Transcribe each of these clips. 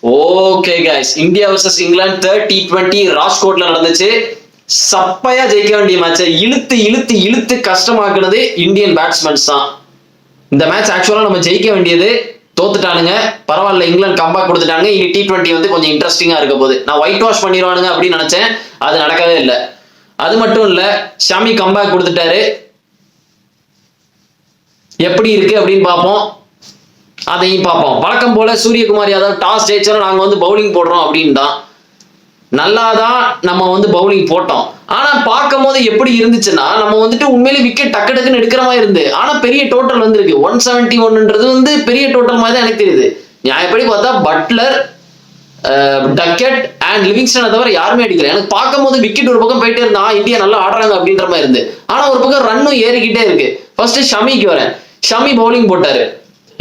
Okay guys, India versus England third T20 ராஜ்கோட்ல நடந்துச்சு. சப்பையா ஜெயிக்க வேண்டிய மேட்சை இழுத்து இழுத்து இழுத்து கஷ்டமாக்குனது இந்தியன் பேட்ஸ்மேன்ஸ் தான். இந்த மேட்ச் ஆக்சுவலா நம்ம ஜெயிக்க வேண்டியது, தோத்துட்டானுங்க. பரவாயில்ல, இங்கிலாந்து கம்பேக் கொடுத்துட்டாங்க. இனி T20 வந்து கொஞ்சம் இன்ட்ரெஸ்டிங்கா இருக்க போகுது. நான் ஒயிட் வாஷ் பண்ணிடுவானுங்க அப்படின்னு நினைச்சேன், அது நடக்கவே இல்லை. அது மட்டும் இல்ல, ஷமி கம்பேக் கொடுத்துட்டாரு. எப்படி இருக்கு அப்படின்னு பார்ப்போம், அதையும் பார்ப்போம். வழக்கம் போல சூரியகுமார் யாதவ் டாஸ் ஜெயிச்சாலும் நாங்க வந்து பவுலிங் போடுறோம் அப்படின்னா நல்லாதான் நம்ம வந்து பவுலிங் போட்டோம். ஆனா பார்க்கும் போது எப்படி இருந்துச்சுன்னா, நம்ம வந்துட்டு உண்மையிலே விக்கெட் டக்கு டக்குன்னு எடுக்கிற மாதிரி இருந்து, ஆனா பெரிய டோட்டல் வந்துருக்கு 171 வந்து பெரிய டோட்டல் மாதிரி தான் எனக்கு தெரியுது. நியாயப்படி பார்த்தா பட்லர், டக்கெட் அண்ட் லிவிங்ஸ்டனை தவிர யாருமே அடிக்கல. எனக்கு பார்க்கும் போது விக்கெட் ஒரு பக்கம் போயிட்டே இருந்தா இந்தியா நல்லா ஆடுறாங்க அப்படின்ற மாதிரி இருந்து, ஆனா ஒரு பக்கம் ரன்னும் ஏறிக்கிட்டே இருக்கு. ஃபர்ஸ்ட் ஷமிக்கு வரேன். ஷமி பவுலிங் போட்டாரு.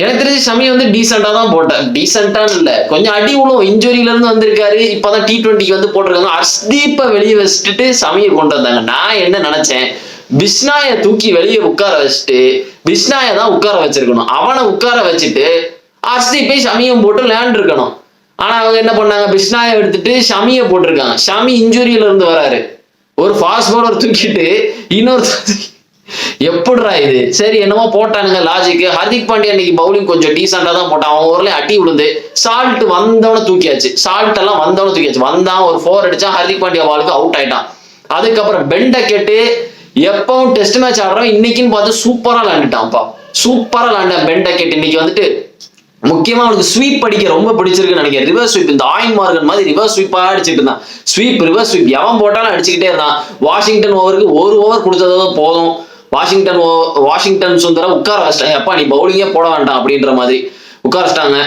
எனக்கு தெரிஞ்சு ஷமி வந்து டீசெண்டா தான் போட்டார். டீசெண்டான்னு இல்ல, கொஞ்சம் அடி உழுவும், இன்ஜுரியில இருந்து வந்திருக்காரு. இப்பதான் T20 வந்து போட்டிருக்காங்க. ஹர்ஷ்தீப்பை வெளியே வச்சுட்டு ஷமியை கொண்டு வந்தாங்க. நான் என்ன நினைச்சேன், பிஷ்னாயை தூக்கி வெளியே உட்கார வச்சுட்டு, பிஷ்னாயை தான் உட்கார வச்சிருக்கணும். அவனை உட்கார வச்சுட்டு ஹர்ஷ்தீப்பை ஷமியும் போட்டு விளையாண்டு இருக்கணும். ஆனா அவங்க என்ன பண்ணாங்க, பிஷ்னாயை எடுத்துட்டு ஷமியை போட்டிருக்காங்க. ஷமி இன்ஜுரியில இருந்து வராரு. ஒரு ஃபாஸ்ட் பவுலர் தூக்கிட்டு இன்னொரு எப்படிரா இது? சரி, என்னமோ போட்டானுங்க லாஜிக். ஹர்திக் பாண்டியா இன்னைக்கு பவுலிங் கொஞ்சம் டீசெண்டா தான் போட்டான். அவன் ஊர்ல அடி விழுந்து சால்ட் வந்தவன தூக்கியாச்சு. சால்ட் எல்லாம் வந்தவன தூக்கியாச்சு. வந்தான் ஒரு 4 அடிச்சா ஹர்திக் பாண்டியா பாலுக்கு அவுட் ஆயிட்டான். அதுக்கப்புறம் பென் டக்கெட் எப்பவும் டெஸ்ட் மேட்ச் ஆடுறோம், இன்னைக்குன்னு பார்த்து சூப்பரா விளையாண்டுட்டான்ப்பா. சூப்பரா விளையாண்டான் பென் டக்கெட். இன்னைக்கு வந்துட்டு முக்கியமா அவனுக்கு ஸ்வீப் அடிக்க ரொம்ப பிடிச்சிருக்குன்னு நினைக்கிறேன். ரிவர்ஸ் ஸ்வீப், இந்த ஆயின் மார்கன் மாதிரி ரிவர்ஸ் ஸ்வீப்பா அடிச்சுட்டு இருந்தான். ஸ்வீப் ரிவர்ஸ் ஸ்வீப் எவன் போட்டாலும் அடிச்சுக்கிட்டே இருந்தான். வாஷிங்டன் ஓவருக்கு ஒரு ஓவர் கொடுத்ததும் போதும், வாஷிங்டன் சுந்தரம் உட்கார வச்சிட்டாங்க. எப்பா நீ பவுலிங்கே போட வேண்டாம் அப்படின்ற மாதிரி உட்கார வச்சிட்டாங்க.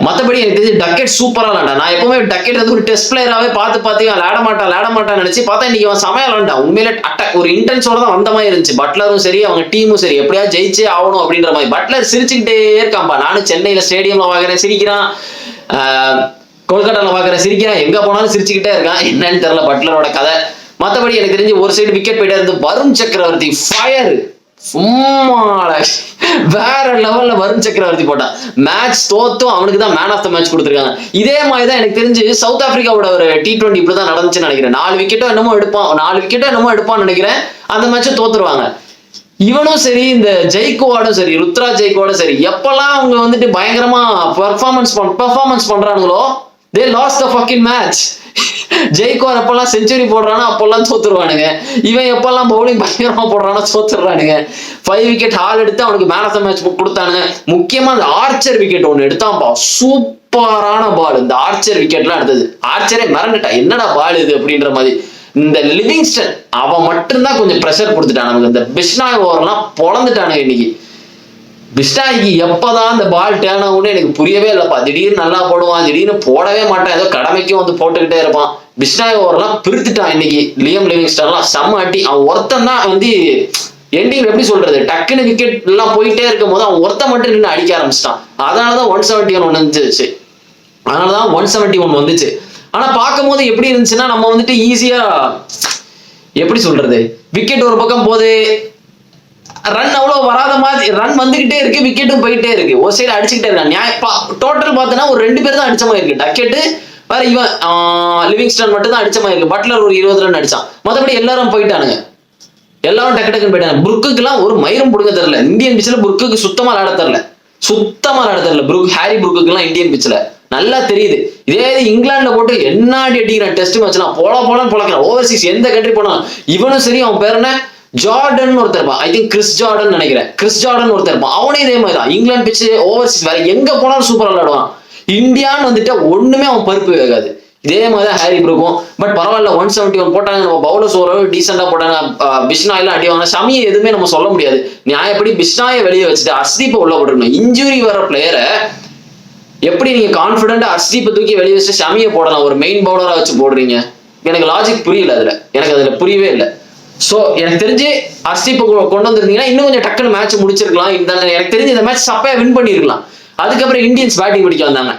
மற்றபடி எனக்கு தெரிஞ்சு டக்கெட் சூப்பரா விளாண்டா. நான் எப்பவுமே டக்கெட் வந்து ஒரு டெஸ்ட் பிளேயராகவே பார்த்து விளையாட மாட்டான் நினைச்சு பார்த்தா இன்னைக்கு அவன் சமையல் விளாண்டான். உண்மையில அட்டாக் ஒரு இன்டென்ஸோட தான் வந்த மாதிரி இருந்துச்சு. பட்லரும் சரி, அவங்க டீமும் சரி, எப்படியா ஜெயிச்சே ஆகணும் அப்படின்ற மாதிரி. பட்லர் சிரிச்சுக்கிட்டே இருக்கான்பா. நானும் சென்னையில ஸ்டேடியம்ல பாக்குறேன் சிரிக்கிறான், கொல்கட்டால பாக்குறேன் சிரிக்கிறான், எங்க போனாலும் சிரிச்சுக்கிட்டே இருக்கான். என்னன்னு தெரியல பட்லரோட கதை. மற்றபடி எனக்கு தெரிஞ்சு ஒரு சைடு விக்கெட் போயிட்டே இருந்து வருண் சக்கரவர்த்தி ஃபயர், வேற லெவல்ல வருண் சக்கரவர்த்தி போட்டான். மேட்ச் தோத்தும் அவனுக்கு தான் மேன் ஆஃப் த மேட்ச் கொடுத்துருக்காங்க. இதே மாதிரி தான் எனக்கு தெரிஞ்சு சவுத் ஆப்பிரிக்காவோட ஒரு T20 இப்படிதான் நடந்துச்சுன்னு நினைக்கிறேன். 4 விக்கெட்டோ என்னமோ எடுப்பான்னு நினைக்கிறேன். அந்த மேட்சை தோத்துருவாங்க. இவனும் சரி, இந்த ஜெய்கோவாடும் சரி, ருத்ரா ஜெய்கோவாடும் சரி, எப்பெல்லாம் அவங்க வந்துட்டு பயங்கரமா பெர்ஃபார்மன்ஸ் பண்றானுங்களோ they lost the fucking match. ஜெய்கோர் எப்பெல்லாம் செஞ்சுரி போடுறானோ அப்பெல்லாம் தோத்துருவானுங்க. இவன் எப்பெல்லாம் பவுலிங் பயங்கரமா போடுறானோ தோத்துடுறானுங்க. 5 விக்கெட் ஹால் எடுத்து அவனுக்கு மேன் ஆஃப் த மேட்ச் கொடுத்தானுங்க. முக்கியமா அந்த ஆர்ச்சர் விக்கெட் ஒண்ணு எடுத்தான்பா, சூப்பரான பால். இந்த ஆர்ச்சர் விக்கெட்லாம் எடுத்தது, ஆர்ச்சரே மிரண்டுட்டா, என்னடா பால் இது அப்படின்ற மாதிரி. இந்த லிவிங்ஸ்டன் அவன் மட்டும்தான் கொஞ்சம் ப்ரெஷர் கொடுத்துட்டான் நமக்கு. இந்த பிஷ்னாய் ஓவர்லாம் பொழந்துட்டானுங்க இன்னைக்கு. பிஷ்னாய்க்கு எப்பதான் இந்த பால் டேர்ன் ஆகும்னு எனக்கு புரியவே இல்லப்பா. திடீர்னு நல்லா போடுவான், திடீர்னு போடவே மாட்டான், ஏதோ கடமைக்கும் வந்து போட்டுக்கிட்டே இருப்பான். பிஷ்னாய் ஓவர்லாம் பிரித்துட்டான் இன்னைக்கு. லியம் லிவிங்ஸ்டன்லாம் செம்ம அடி. அவன் ஒருத்தன் தான் வந்து எண்டிங், எப்படி சொல்றது, டக்குன்னு விக்கெட் எல்லாம் போயிட்டே இருக்கும் போது அவன் ஒருத்தன் மட்டும் நின்று அடிக்க ஆரம்பிச்சிட்டான். அதனாலதான் 171 வந்துச்சு. அதனாலதான் 171 வந்துச்சு. ஆனா பார்க்கும் போது எப்படி இருந்துச்சுன்னா, நம்ம வந்துட்டு ஈஸியா எப்படி சொல்றது, விக்கெட் ஒரு பக்கம் போது, ரன் அவ்வளவு வராத மாதிரி, ரன் வந்துகிட்டே இருக்கு, விக்கெட்டும் போயிட்டே இருக்கு, ஒரு சைடு அடிச்சுக்கிட்டே இருக்கான். டோட்டல் பார்த்தோன்னா ஒரு 2 பேர் தான் அடிச்ச மாதிரி இருக்கு. டக்கெட்டு வேற, இவன் லிவிங்ஸ்டன் மட்டும் தான் அடிச்ச மாதிரி இருக்கு. பட்லர் ஒரு 20 ரன் அடிச்சான். மற்றபடி எல்லாரும் போயிட்டானுங்க, எல்லாரும் டக்கு டக்குன்னு போயிட்டாங்க. புருக்குலாம் ஒரு மயிரும் புடுங்க தெரியல. இந்தியன் பிச்சில் புருக்கு சுத்தமா விளையாட தெரியல. ஹாரி புருக்குலாம் இந்தியன் பிச்சில் நல்லா தெரியுது. இதே இங்கிலாந்துல போட்டு என்னாடி அடிக்கிறான் டெஸ்ட் மேட்ச்லாம், போலான்னு பொழக்கிறான். ஓவர்சீஸ் எந்த கண்ட்ரி போனாலும் இவனும் சரி, அவன் பேர் என்ன, ஜார்டன் ஒருத்தர் இருப்பான், ஐ திங்க் கிறிஸ் ஜார்டன் நினைக்கிறேன். கிறிஸ் ஜார்டன் ஒருத்தர் இருப்பான், அவனே இதே மாதிரி தான். இங்கிலாந்து பிச்சு ஓவர்சீஸ் வேற எங்க போனாலும் சூப்பரா விளையாடுவான். இந்தியான்னு வந்துட்டு ஒண்ணுமே அவன் பருப்பு வேகாது. இதே மாதிரி தான் ஹாரி புருக்கும். பட் பரவாயில்ல, 171 போட்டாங்க. நம்ம பவுலர்ஸ் ஓரளவு டீசெண்டா போட்டாங்க. பிஷ்னாயெல்லாம் அடி வாங்க. ஷமியை எதுவுமே நம்ம சொல்ல முடியாது. நியாயப்படி பிஷ்னாயை வெளியே வச்சுட்டு ஹர்ஷ்தீப்பை உள்ள போட்டுருக்கணும். இன்ஜுரி வர பிளேயரை எப்படி நீங்க கான்பிடென்டா ஹர்ஷ்தீப்பை தூக்கி வெளியே வச்சுட்டு ஷமியை போடலாம், ஒரு மெயின் பவுலரா வச்சு போடுறீங்க? எனக்கு லாஜிக் புரியல. எனக்கு அதுல புரியவே இல்லை. சோ எனக்கு தெரிஞ்சு ஹர்ஷ்தீப்பை கொண்டு வந்திருந்தீங்கன்னா இன்னும் கொஞ்சம் டக்குன்னு மேட்ச் முடிச்சிருக்கலாம். எனக்கு தெரிஞ்சு இந்த மேட்ச் சப்பையா வின் பண்ணிருக்கலாம். அதுக்கப்புறம் இந்தியன்ஸ் பேட்டிங் பிடிக்க வந்தாங்க.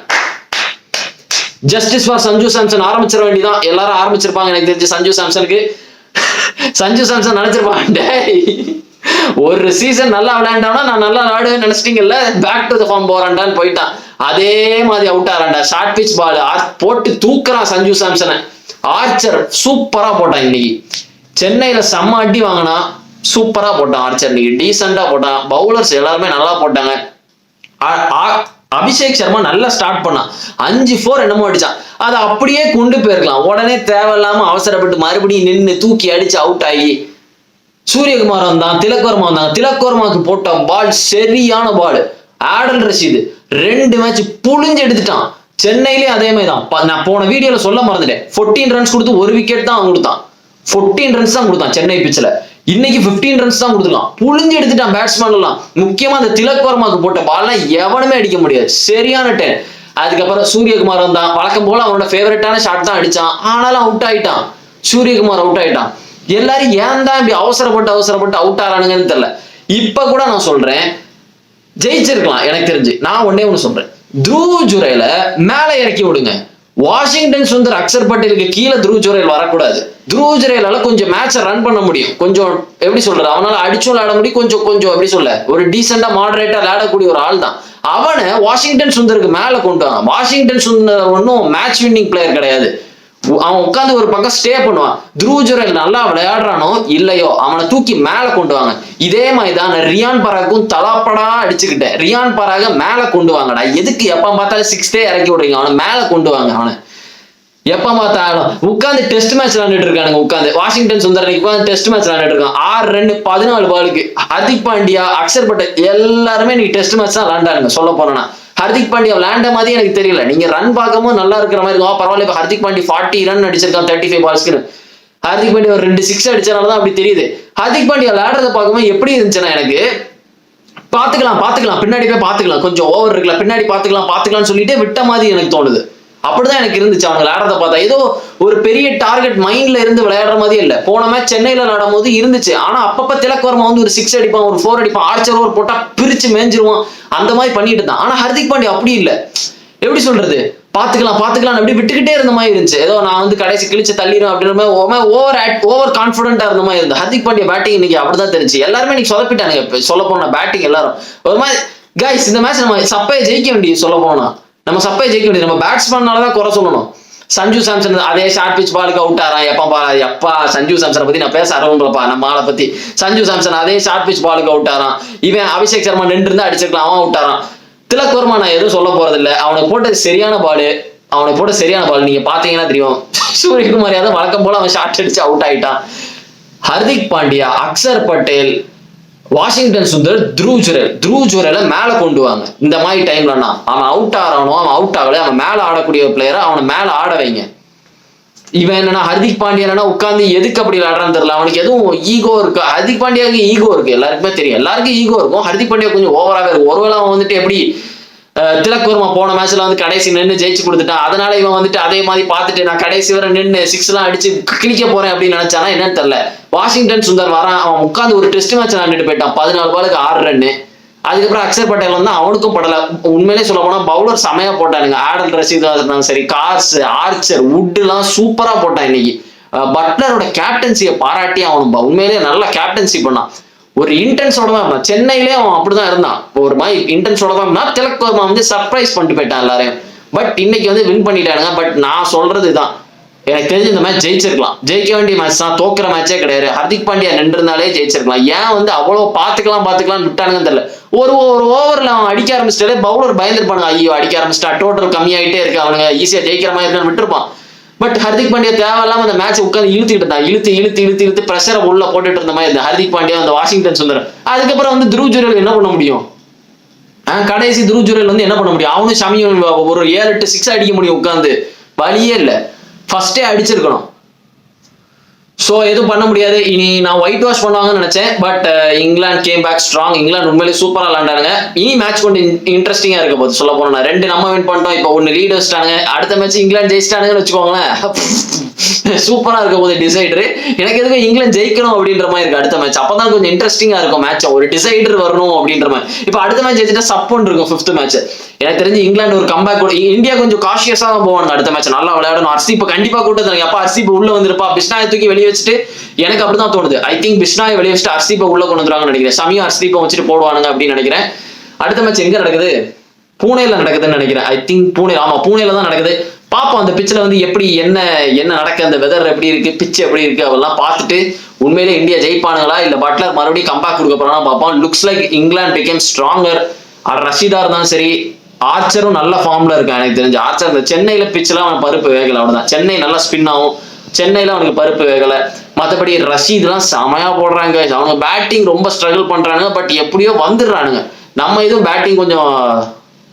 ஜஸ்டிஸ் ஃபார் சஞ்சு சாம்சன் ஆரம்பிச்சிட வேண்டியதான். எல்லாரும் ஆரம்பிச்சிருப்பாங்க எனக்கு தெரிஞ்சு. சஞ்சு சாம்சன் நினைச்சிருப்பாங்க, ஒரு சீசன் நல்லா விளையாண்டானா நான் நல்லா விளையாடுவேன்னு நினைச்சிட்டீங்கல்ல, பேக் டு த ஃபார்ம் போறான்டான்னு போயிட்டான். அதே மாதிரி அவுட் ஆறான்டா. ஷார்ட் பிச் பால் போட்டு தூக்குறான் சஞ்சு சாம்சனை. ஆர்ச்சர் சூப்பரா போட்டான் இன்னைக்கு. சென்னையில செம்ம அடி வாங்கினா, சூப்பரா போட்டான் ஆர்ச்சர் இன்னைக்கு, டீசெண்டா போட்டான். பவுலர்ஸ் எல்லாருமே நல்லா போட்டாங்க. அபிஷேக் சர்மா நல்லா ஸ்டார்ட் பண்ணான், 5-4 என்னமோ அடிச்சான். அதை அப்படியே கொண்டு போயிருக்கலாம். உடனே தேவையில்லாம அவசரப்பட்டு மறுபடியும் நின்று தூக்கி அடிச்சு அவுட் ஆகி சூரியகுமார் வந்தான், திலக் வர்மா வந்தாங்க. திலக் வர்மாவுக்கு போட்ட பால் சரியான பால். ஆடல் ரஷீது 2 மேட்ச் புழிஞ்சு எடுத்துட்டான். சென்னையிலே அதே மாதிரி தான். நான் போன வீடியோல சொல்ல மறந்துட்டேன், 14 ரன்ஸ் கொடுத்து 1 விக்கெட் தான் கொடுத்தான். 14 ரன்ஸ் தான் கொடுத்தான் சென்னை பிச்சில். இன்னைக்கு 15 ரன்ஸ் தான் கொடுத்துக்கலாம். புழிஞ்சு எடுத்துட்டான் பேட்ஸ்மேன் எல்லாம். முக்கியமா அந்த திலக் வர்மாக்கு போட்ட பால்லாம் எவனுமே அடிக்க முடியாது, சரியான டென். அதுக்கப்புறம் சூரியகுமார் வந்தான், வழக்கம் போல அவனோட ஃபேவரட்டான ஷாட் தான் அடிச்சான். ஆனாலும் அவுட் ஆயிட்டான். சூரியகுமார் அவுட் ஆயிட்டான். எல்லாரும் ஏன் தான் இப்படி அவசரப்பட்டு அவுட் ஆறானுங்கன்னு தெரியல. இப்ப கூட நான் சொல்றேன், ஜெயிச்சிருக்கலாம் எனக்கு தெரிஞ்சு. நான் ஒன்னே ஒண்ணு சொல்றேன், த்ருவ் ஜுரேல மேல இறக்கி விடுங்க. வாஷிங்டன் சுந்தர், அக்சர் பட்டேலுக்கு கீழே த்ருவ் ஜுரேல் வரக்கூடாது. த்ருவ் ஜுரேலால கொஞ்சம் மேட்சை ரன் பண்ண முடியும். கொஞ்சம் எப்படி சொல்றது, அவனால அடிச்சும் விளையாட முடியும். கொஞ்சம் எப்படி சொல்ல, ஒரு டீசெண்டா மாடரேட்டா விளையாடக்கூடிய ஒரு ஆள் தான். அவனை வாஷிங்டன் சுந்தருக்கு மேல கொண்டு வாங்க. வாஷிங்டன் சுந்தர் ஒன்னும் மேட்ச் வின்னிங் பிளேயர் கிடையாது. அவன் உட்காந்து ஒரு பக்கம் ஸ்டே பண்ணுவான். த்ருவ் ஜுரேல் நல்லா விளையாடுறானோ இல்லையோ அவனை தூக்கி மேல கொண்டு வாங்க. இதே மாதிரிதான் ரியான் பராக்கும் தலாப்படா அடிச்சுக்கிட்டேன். ரியான் பராக மேல கொண்டு வாங்கடா. எதுக்கு எப்ப பார்த்தாலும் 6 இறக்கி விடுறீங்க? அவனை மேல கொண்டு வாங்க. அவனை எப்ப பார்த்தாலும் உட்காந்து டெஸ்ட் மேட்ச் விளையாண்டுட்டு இருக்கானுங்க. உட்காந்து வாஷிங்டன் சுந்தர் உட்காந்து டெஸ்ட் மேட்ச் விளையாண்டுட்டு இருக்கான். 6 ரன் 14 பாலுக்கு. ஹர்திக் பாண்டியா, அக்சர் பட்டேல் எல்லாருமே நீ டெஸ்ட் மேட்ச் தான் விளையாண்டாருங்க. சொல்ல போனா ஹர்திக் பாண்டியா விளையாண்ட மாதிரி எனக்கு தெரியல. நீங்க ரன் பார்க்கும்போது நல்லா இருக்கிற மாதிரி இருக்கும், பரவாயில்ல. இப்ப ஹர்திக் பாண்டியா 40 ரன் அடிச்சிருக்கான் 35 பால்ஸ்க்கு. ஹர்திக் பாண்டியா ஒரு 2 6 அடிச்சனாலதான் அப்படி தெரியுது. ஹர்திக் பாண்டியா விளையாடுறத பார்க்கும்போது எப்படி இருந்துச்சுன்னா, எனக்கு பாத்துக்கலாம் பின்னாடி போய் பாத்துக்கலாம், கொஞ்சம் ஓவர் இருக்குல்ல பின்னாடி பாத்துக்கலாம்னு சொல்லிட்டு விட்ட மாதிரி எனக்கு தோணுது. அப்படிதான் எனக்கு இருந்துச்சு அவங்க விளையாடுறத பார்த்தா. ஏதோ ஒரு பெரிய டார்கெட் மைண்ட்ல இருந்து விளையாடுற மாதிரி இல்ல. போன மேட்ச் சென்னையில விளையாடும் போது இருந்துச்சு. ஆனா அப்பப்ப திலக் வர்மா வந்து ஒரு 6 அடிப்பான், ஒரு 4 அடிப்பான், ஆர்ச்சர் ஓவர் போட்டா பிரிச்சு மேஞ்சிருவான். அந்த மாதிரி பண்ணிட்டு இருந்தான். ஆனா ஹர்திக் பாண்டியா அப்படி இல்ல. எப்படி சொல்றது, பாத்துக்கலாம் அப்படி விட்டுக்கிட்டே இருந்த மாதிரி இருந்துச்சு. ஏதோ நான் வந்து கடைசி கிழிச்சு தள்ளிடும் அப்படின்ற மாதிரி ஓவர் கான்பிடண்டா இருந்த மாதிரி இருந்தது. ஹர்திக் பாண்டியா பேட்டிங் இன்னைக்கு அப்படிதான் தெரிஞ்சு. எல்லாருமே இன்னைக்கு சொதப்பிட்டானுங்க. சொல்ல போனா பேட்டிங் எல்லாரும் ஒரு மாதிரி. கைஸ், இந்த மேட்ச் நம்ம சப்பையை ஜெயிக்க வேண்டியது. சொல்ல போனா நம்ம சப்பையை ஜெயிக்க வேண்டியது. நம்ம பேட்ஸ்மேனாலதான் குறை சொல்லணும். சஞ்சு சாம்சன் அதே ஷார்ட் பிச் பாலுக்கு அவுட் ஆறான். எப்பா சஞ்சு சாம்சனை பத்தி நான் பேச ஆரம்பிப்பா. நம்ம ஆளை பத்தி சஞ்சு சாம்சன் அதே ஷார்ட் பிச் பாலுக்கு அவுட் ஆறான். இவன் அபிஷேக் சர்மா நின்று இருந்தா அடிச்சிருக்கலாம், அவன் அவுட் ஆறான். திலக் வர்மா நான் எதுவும் சொல்ல போறது இல்லை. அவனுக்கு போட்டது சரியான பால். நீங்க பாத்தீங்கன்னா தெரியும். சூரியகுமார் யாதவ் வழக்கம் போல அவன் ஷார்ட் அடிச்சு அவுட் ஆயிட்டான். ஹர்திக் பாண்டியா, அக்சர் பட்டேல், வாஷிங்டன் சுந்தர், த்ருவ் ஜுரேல மேல கொண்டு வாங்க. இந்த மாதிரி டைம்லன்னா அவன் அவுட் ஆறானோ, அவன் அவுட் ஆகல, அவன் மேல ஆடக்கூடிய பிளேயரை அவனை மேல ஆட வைங்க. இவன் என்னன்னா ஹர்திக் பாண்டியா உட்காந்து எதுக்கு அப்படி விளையாடுறான்னு தெரியல. அவனுக்கு எதுவும் ஈகோ இருக்கு. ஹர்திக் பாண்டியாவுக்கு ஈகோ இருக்கு, எல்லாருக்குமே தெரியும். எல்லாருக்கும் ஈகோ இருக்கும். ஹர்திக் பாண்டியா கொஞ்சம் ஓவராகவே இருக்கும். ஒருவேளை அவன் வந்துட்டு எப்படி திலக் வர்மா போன மேட்ச்ல வந்து கடைசி நின்று ஜெயிச்சு கொடுத்துட்டான். அதனால இவன் வந்துட்டு அதே மாதிரி பார்த்துட்டு நான் கடைசி வரை நின்று 6 எல்லாம் அடிச்சு கிழிக்க போறேன் அப்படின்னு நினைச்சானா என்னன்னு தெரியல. வாஷிங்டன் சுந்தர் வரான், அவன் உட்காந்து ஒரு டெஸ்ட் மேட்ச் விளையாண்டுட்டு போயிட்டான். 14 பாலுக்கு 6 ரன்னு. அதுக்கப்புறம் அக்சர் பட்டேல் வந்து அவனுக்கும் படல. உண்மையிலே சொல்ல போனா பவுலர் செமையா போட்டானுங்க. ஆடல் ரஷீதா இருந்தாலும் சரி, கார்ஸ், ஆர்ச்சர், வுட் எல்லாம் சூப்பரா போட்டான் இன்னைக்கு. பட்லரோட கேப்டன்சியை பாராட்டி அவன் உண்மையிலேயே நல்லா கேப்டன்சி பண்ணான். ஒரு இன்டென்ஸோட தான் இருந்தான். சென்னையிலே அவன் அப்படிதான் இருந்தான். ஒரு மாதிரி இன்டென்ஸோட தான் இருந்தான். திலக் வர்மா வந்து சர்ப்ரைஸ் பண்ணிட்டு போயிட்டான் எல்லாரையும். பட் இன்னைக்கு வந்து வின் பண்ணிட்டானுங்க. பட் நான் சொல்றது தான், எனக்கு தெரிஞ்சு இந்த மேட்ச் ஜெயிச்சிருக்கலாம். ஜெயிக்க வேண்டிய மேட்ச் தான், தோக்குற மேட்சே கிடையாது. ஹர்திக் பாண்டியா நின்றுனாலே ஜெயிச்சிருக்கலாம். ஏன் வந்து அவ்வளவு பாத்துக்கலாம் விட்டானுங்கன்னு தெரியல. ஒரு ஓவர்ல அவன் அடிக்க ஆரம்பிச்சிட்டாலே பவுலர் பயந்துருப்பானுங்க. ஐயோ அடிக்க ஆரம்பிச்சிட்டா, டோட்டல் கம்மியாயிட்டே இருக்கு, அவனுங்க ஈஸியா ஜெயிக்கிற மாதிரி இருக்கான்னு விட்டுருப்பான். பட் ஹர்திக் பாண்டியா தேவையில்லாம அந்த மேட்ச் உட்காந்து இழுத்துட்டு இருந்தான். இழுத்து பிரஷரை உள்ள போட்டுட்டு இருந்த மாதிரி இருந்தா ஹர்திக் பாண்டியா, அந்த வாஷிங்டன் சுந்தர். அதுக்கப்புறம் வந்து த்ருவ் ஜுரேல் என்ன பண்ண முடியும்? கடைசி த்ருவ் ஜுரேல் வந்து என்ன பண்ண முடியும்? அவனும் சமயம் ஒரு 7-8 6 அடிக்க முடியும் உட்காந்து. வழியே இல்லை, ஃபர்ஸ்டே அடிச்சிருக்கணும். ஸோ எதுவும் பண்ண முடியாது. இனி நான் ஒயிட் வாஷ் பண்ணுவாங்கன்னு நினைச்சேன். பட் இங்கிலாந்து கேம் பேக் ஸ்ட்ராங். இங்கிலாந்து உண்மையிலேயே சூப்பராக விளாண்டானுங்க. இனி மேட்ச் கொஞ்சம் இன்ட்ரெஸ்டிங்கா இருக்க போது. சொல்ல போனா 2 நம்ம வின் பண்ணிட்டோம். இப்போ 1 லீட் வச்சுட்டானுங்க. அடுத்த மேட்ச் இங்கிலாந்து ஜெயிச்சிட்டானுங்கன்னு வச்சுக்கோங்களேன். சூப்பரா இருக்க போது டிசைடர். எனக்கு எதுவும் இங்கிலாந்து ஜெயிக்கணும் அப்படின்ற மாதிரி இருக்கு அடுத்த மேட்ச். அப்பதான் கொஞ்சம் இன்ட்ரெஸ்டிங்கா இருக்கும் மேட்ச். ஒரு டிசைடர் வரணும் அப்படின்ற மாதிரி. இப்போ அடுத்த மேட்ச் ஜெயிச்சுட்டா சப்போன் இருக்கும் 5th மேட்ச். எனக்கு தெரிஞ்சு இங்கிலாந்து ஒரு கம்பேக் கூட. இந்தியா கொஞ்சம் காஷியஸா தான் போவாங்க அடுத்த மேட்ச். நல்லா விளையாடணும். ஹர்ஷீப் கண்டிப்பா கூட்டத்தாங்க. அப்பா ஹர்ஷீப் உள்ள வந்துருப்பா, பிஷ்னாயை தூக்கி வெளியே வச்சுட்டு. எனக்கு அப்படிதான் தோணுது. ஐ திங்க் பிஷ்னாயை வெளியே வச்சுட்டு ஹர்ஷீப்பை உள்ள கொண்டு வந்துருவாங்கன்னு நினைக்கிறேன். சமயம் ஹர்ஷீப்பை வச்சுட்டு போடுவானுங்க அப்படின்னு நினைக்கிறேன். அடுத்த மேட்ச் எங்க நடக்குது? பூனேல நடக்குதுன்னு நினைக்கிறேன். ஐ திங்க் பூனேல தான் நடக்குது. பாப்போம் அந்த பிச்சில் வந்து எப்படி என்ன நடக்க, அந்த வெதர் எப்படி இருக்கு, பிச் எப்படி இருக்கு அதெல்லாம் பார்த்துட்டு உண்மையிலே இந்தியா ஜெயிப்பானுங்களா இல்ல பட்லர் மறுபடியும் கம்பேக் கொடுக்க போறானா பார்ப்போம். Looks like England became stronger. Rasheeda இருந்தாலும் சரி, ஆர்ச்சரும் நல்ல ஃபார்ம்ல இருக்கான் எனக்கு தெரிஞ்சு. ஆர்ச்சர் இந்த சென்னையில பிச்செல்லாம் அவன் பருப்பு வேகல, அவ்வளவுதான். சென்னை நல்லா ஸ்பின் ஆகும், சென்னையில அவனுக்கு பருப்பு வேகல. மற்றபடி ரஷீத்லாம் செமையா போடுறாங்க. அவங்க பேட்டிங் ரொம்ப ஸ்ட்ரகிள் பண்றானுங்க, பட் எப்படியோ வந்துடுறானுங்க. நம்ம இதுவும் பேட்டிங் கொஞ்சம்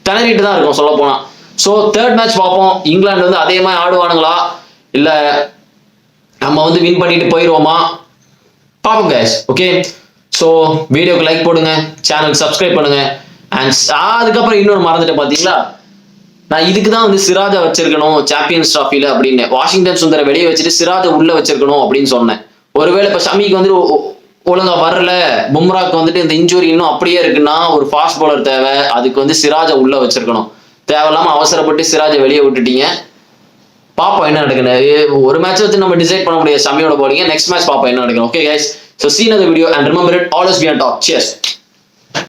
திணறிட்டு தான் இருக்கும் சொல்ல போனா. ஸோ தேர்ட் மேட்ச் பார்ப்போம். இங்கிலாந்து வந்து அதே மாதிரி ஆடுவானுங்களா இல்ல நம்ம வந்து வின் பண்ணிட்டு போயிடுவோமா பார்ப்போம் கைஸ். ஓகே, ஸோ வீடியோக்கு லைக் போடுங்க, சேனல் சப்ஸ்கிரைப் பண்ணுங்க. அண்ட் அதுக்கப்புறம் இன்னொன்று மறந்துட்டு பாத்தீங்களா, நான் இதுக்கு தான் வந்து சிராஜை வச்சிருக்கணும் சாம்பியன்ஸ் டிராஃபில அப்படின்னு. வாஷிங்டன் சுந்தரை வெளியே வச்சுட்டு சிராஜை உள்ள வச்சிருக்கணும் அப்படின்னு சொன்னேன். ஒருவேளை இப்ப ஷமிக்கு வந்து ஒழுங்கா வரல, பும்ராக்கு வந்துட்டு இந்த இன்ஜுரி இன்னும் அப்படியே இருக்குன்னா ஒரு ஃபாஸ்ட் பவுலர் தேவை. அதுக்கு வந்து சிராஜை உள்ள வச்சிருக்கணும். தேவையில்லாம அவசரப்பட்டு சிராஜை வெளியே விட்டுட்டீங்க. பாப்போம் என்ன நடக்குது. ஒரு மேட்ச் வச்சு நம்ம டிசைட் பண்ண முடியாது ஷமியோட பவுலிங்க. நெக்ஸ்ட் மேட்ச் பாப்போம் என்ன நடக்கும். Okay guys, so see another video and remember it, always be on top. Cheers.